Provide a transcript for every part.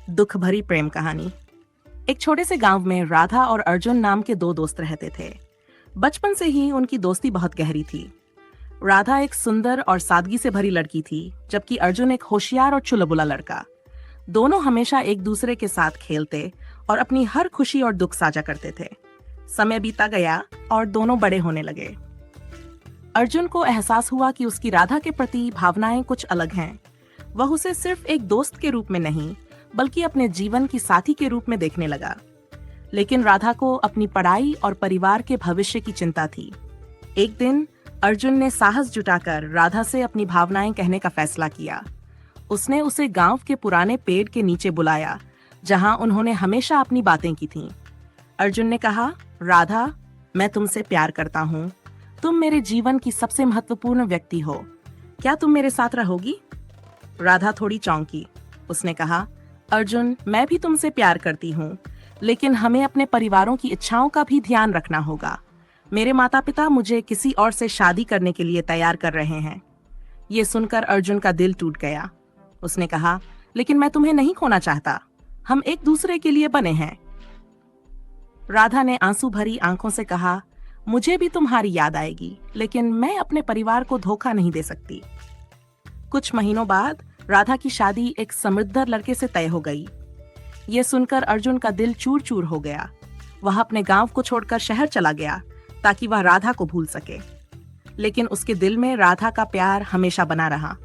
दुख भरी प्रेम कहानी। एक छोटे से गांव में राधा और अर्जुन नाम के दो दोस्त रहते थे। बचपन से ही उनकी दोस्ती बहुत गहरी थी। राधा एक सुंदर और सादगी से भरी लड़की थी, जबकि अर्जुन एक होशियार और चुलबुला लड़का। दोनों हमेशा एक दूसरे के साथ खेलते और अपनी हर खुशी और दुख साझा करते थे। समय बीता गया और दोनों बड़े होने लगे। अर्जुन को एहसास हुआ कि उसकी राधा के प्रति भावनाएं कुछ अलग हैं। वह उसे सिर्फ एक दोस्त के रूप में नहीं, बल्कि अपने जीवन की साथी के रूप में देखने लगा। लेकिन राधा को अपनी पढ़ाई और परिवार के भविष्य की चिंता थी। एक दिन अर्जुन ने साहस जुटाकर राधा से अपनी भावनाएं कहने का फैसला किया। उसने उसे गांव के पुराने पेड़ के नीचे बुलाया, जहां उन्होंने हमेशा अपनी बातें की थीं। अर्जुन ने कहा, राधा, मैं तुमसे प्यार करता हूँ। तुम मेरे जीवन की सबसे महत्वपूर्ण व्यक्ति हो। क्या तुम मेरे साथ रहोगी? राधा थोड़ी चौंकी। उसने कहा, अर्जुन, मैं भी तुमसे प्यार करती हूँ, लेकिन हमें अपने परिवारों की इच्छाओं का भी ध्यान रखना होगा। मेरे माता पिता मुझे किसी और से शादी करने के लिए तैयार कर रहे हैं। ये सुनकर अर्जुन का दिल टूट गया। उसने कहा, लेकिन मैं तुम्हें नहीं खोना चाहता। हम एक दूसरे के लिए बने हैं। राधा ने आंसू भरी आंखों से कहा, मुझे भी तुम्हारी याद आएगी, लेकिन मैं अपने परिवार को धोखा नहीं दे सकती। कुछ महीनों बाद राधा की शादी एक समृद्ध लड़के से तय हो गई। ये सुनकर अर्जुन का दिल चूर चूर हो गया। वह अपने गांव को छोड़कर शहर चला गया ताकि वह राधा को भूल सके। लेकिन उसके दिल में राधा का प्यार हमेशा बना रहा।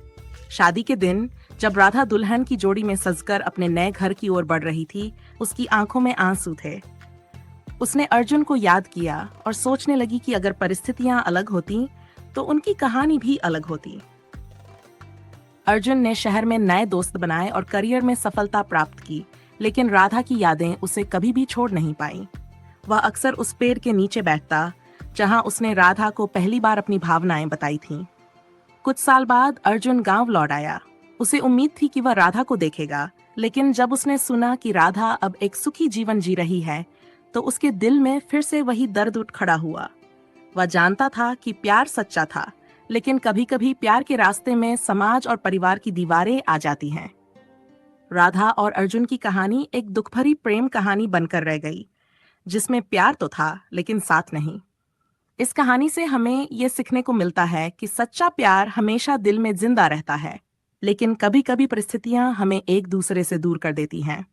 शादी के दिन जब राधा दुल्हन की जोड़ी में सजकर अपने नए घर की ओर बढ़ रही थी, उसकी आंखों में आंसू थे। उसने अर्जुन को याद किया और सोचने लगी कि अगर परिस्थितियां अलग होती तो उनकी कहानी भी अलग होती। अर्जुन ने शहर में नए दोस्त बनाए और करियर में सफलता प्राप्त की, लेकिन राधा की यादें उसे कभी भी छोड़ नहीं पाईं। वह अक्सर उस पेड़ के नीचे बैठता जहां उसने राधा को पहली बार अपनी भावनाएं बताई थीं। कुछ साल बाद अर्जुन गांव लौट आया। उसे उम्मीद थी कि वह राधा को देखेगा, लेकिन जब उसने सुना कि राधा अब एक सुखी जीवन जी रही है, तो उसके दिल में फिर से वही दर्द उठ खड़ा हुआ। वह जानता था कि प्यार सच्चा था, लेकिन कभी कभी प्यार के रास्ते में समाज और परिवार की दीवारें आ जाती हैं। राधा और अर्जुन की कहानी एक दुखभरी प्रेम कहानी बनकर रह गई, जिसमें प्यार तो था लेकिन साथ नहीं। इस कहानी से हमें यह सीखने को मिलता है कि सच्चा प्यार हमेशा दिल में जिंदा रहता है, लेकिन कभी कभी परिस्थितियां हमें एक दूसरे से दूर कर देती हैं।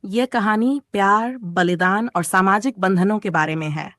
यह कहानी प्यार, बलिदान और सामाजिक बंधनों के बारे में है।